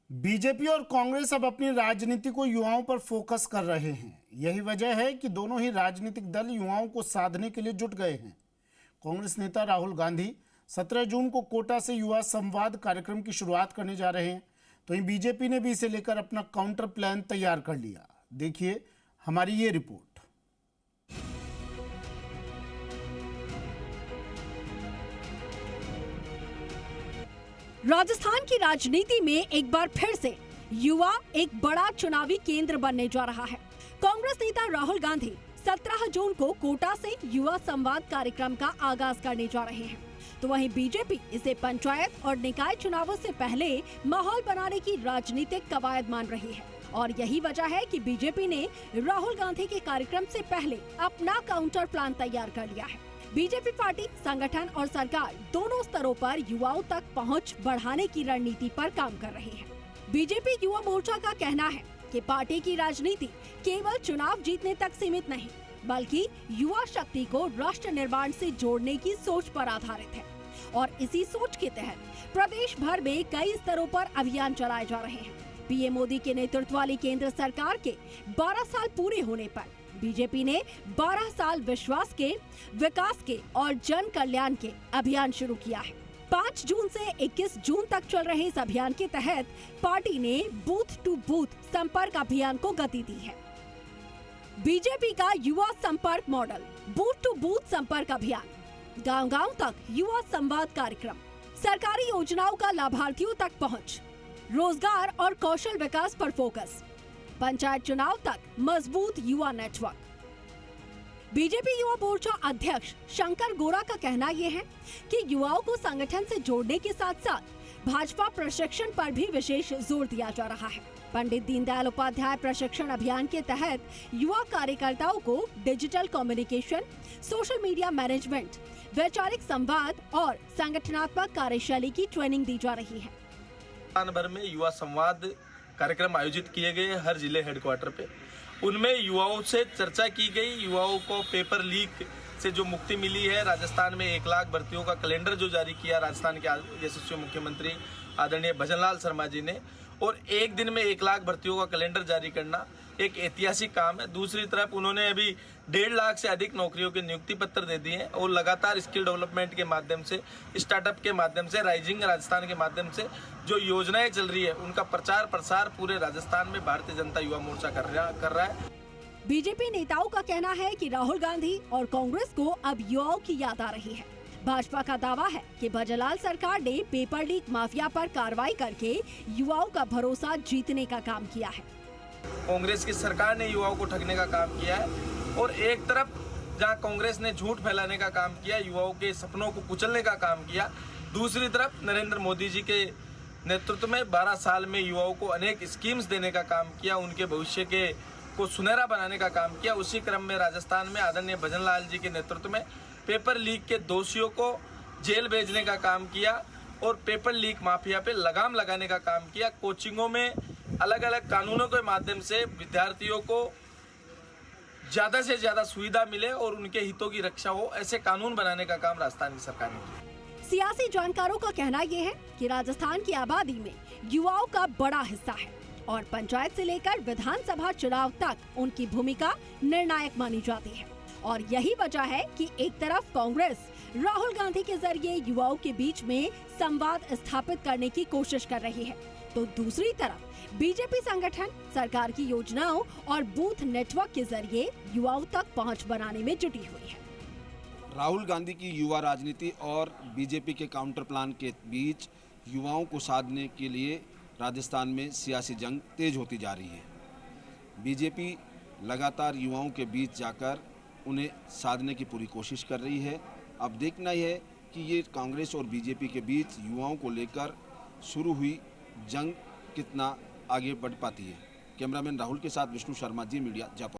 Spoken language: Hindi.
बीजेपी और कांग्रेस अब अपनी राजनीति को युवाओं पर फोकस कर रहे हैं। यही वजह है कि दोनों ही राजनीतिक दल युवाओं को साधने के लिए जुट गए हैं। कांग्रेस नेता राहुल गांधी 17 जून को कोटा से युवा संवाद कार्यक्रम की शुरुआत करने जा रहे हैं, तो वहीं बीजेपी ने भी इसे लेकर अपना काउंटर प्लान तैयार कर लिया। देखिए हमारी ये रिपोर्ट। राजस्थान की राजनीति में एक बार फिर से युवा एक बड़ा चुनावी केंद्र बनने जा रहा है। कांग्रेस नेता राहुल गांधी 17 जून को कोटा से युवा संवाद कार्यक्रम का आगाज करने जा रहे हैं, तो वहीं बीजेपी इसे पंचायत और निकाय चुनावों से पहले माहौल बनाने की राजनीतिक कवायद मान रही है। और यही वजह है कि बीजेपी ने राहुल गांधी के कार्यक्रम से पहले अपना काउंटर प्लान तैयार कर लिया है। बीजेपी पार्टी, संगठन और सरकार दोनों स्तरों पर युवाओं तक पहुंच बढ़ाने की रणनीति पर काम कर रही है। बीजेपी युवा मोर्चा का कहना है कि पार्टी की राजनीति केवल चुनाव जीतने तक सीमित नहीं, बल्कि युवा शक्ति को राष्ट्र निर्माण से जोड़ने की सोच पर आधारित है। और इसी सोच के तहत प्रदेश भर में कई स्तरों पर अभियान चलाए जा रहे हैं। पीएम मोदी के नेतृत्व वाली केंद्र सरकार के 12 साल पूरे होने पर बीजेपी ने 12 साल विश्वास के, विकास के और जन कल्याण के अभियान शुरू किया है। 5 जून से 21 जून तक चल रहे इस अभियान के तहत पार्टी ने बूथ टू बूथ संपर्क अभियान को गति दी है। बीजेपी का युवा संपर्क मॉडल, बूथ टू बूथ संपर्क अभियान, गांव-गांव तक युवा संवाद कार्यक्रम, सरकारी योजनाओं का लाभार्थियों तक पहुंच, रोजगार और कौशल विकास पर फोकस, पंचायत चुनाव तक मजबूत युवा नेटवर्क। बीजेपी युवा मोर्चा अध्यक्ष शंकर गोरा का कहना यह है कि युवाओं को संगठन से जोड़ने के साथ साथ भाजपा प्रशिक्षण पर भी विशेष जोर दिया जा रहा है। पंडित दीनदयाल उपाध्याय प्रशिक्षण अभियान के तहत युवा कार्यकर्ताओं को digital communication, social media management, वैचारिक संवाद और संगठनात्मक कार्यशैली की ट्रेनिंग दी जा रही है। भर में युवा संवाद कार्यक्रम आयोजित किए गए हर जिले हेडक्वार्टर पे। उनमें युवाओं से चर्चा की गई। युवाओं को पेपर लीक से जो मुक्ति मिली है, राजस्थान में 1 लाख भर्तियों का कैलेंडर जो जारी किया राजस्थान के यशस्वी मुख्यमंत्री आदरणीय भजनलाल शर्मा जी ने, और एक दिन में 1 लाख भर्तियों का कैलेंडर जारी करना एक ऐतिहासिक काम है। दूसरी तरफ उन्होंने अभी 1.5 लाख से अधिक नौकरियों के नियुक्ति पत्र दे दिए हैं और लगातार स्किल डेवलपमेंट के माध्यम से, स्टार्टअप के माध्यम से, राइजिंग राजस्थान के माध्यम से जो योजनाएं चल रही है उनका प्रचार प्रसार पूरे राजस्थान में भारतीय जनता युवा मोर्चा कर रहा है। बीजेपी नेताओं का कहना है कि राहुल गांधी और कांग्रेस को अब युवाओं की याद आ रही है। भाजपा का दावा है कि भजनलाल सरकार ने पेपर लीक माफिया पर कार्रवाई करके युवाओं का भरोसा जीतने का काम किया है। कांग्रेस की सरकार ने युवाओं को ठगने का काम किया है और एक तरफ जहां कांग्रेस ने झूठ फैलाने का काम किया, युवाओं के सपनों को कुचलने का काम किया, दूसरी तरफ नरेंद्र मोदी जी के नेतृत्व में 12 साल में युवाओं को अनेक स्कीम्स देने का काम किया, उनके भविष्य के को सुनहरा बनाने का काम किया। उसी क्रम में राजस्थान में आदरणीय भजनलाल जी के नेतृत्व में पेपर लीक के दोषियों को जेल भेजने का काम किया और पेपर लीक माफिया पे लगाम लगाने का काम किया। कोचिंगों में अलग अलग कानूनों के माध्यम से विद्यार्थियों को ज्यादा से ज्यादा सुविधा मिले और उनके हितों की रक्षा हो, ऐसे कानून बनाने का काम राजस्थान की सरकार ने किया। सियासी जानकारों का कहना यह है कि राजस्थान की आबादी में युवाओं का बड़ा हिस्सा है और पंचायत से लेकर विधानसभा चुनाव तक उनकी भूमिका निर्णायक मानी जाती है। और यही वजह है कि एक तरफ कांग्रेस राहुल गांधी के जरिए युवाओं के बीच में संवाद स्थापित करने की कोशिश कर रही है, तो दूसरी तरफ बीजेपी संगठन सरकार की योजनाओं और बूथ नेटवर्क के जरिए युवाओं तक पहुंच बनाने में जुटी हुई है। राहुल गांधी की युवा राजनीति और बीजेपी के काउंटर प्लान के बीच युवाओं को साधने के लिए राजस्थान में सियासी जंग तेज होती जा रही है। बीजेपी लगातार युवाओं के बीच जाकर उन्हें साधने की पूरी कोशिश कर रही है। अब देखना यह है कि ये कांग्रेस और बीजेपी के बीच युवाओं को लेकर शुरू हुई जंग कितना आगे बढ़ पाती है। कैमरामैन राहुल के साथ विष्णु शर्मा, जी मीडिया, जयपुर।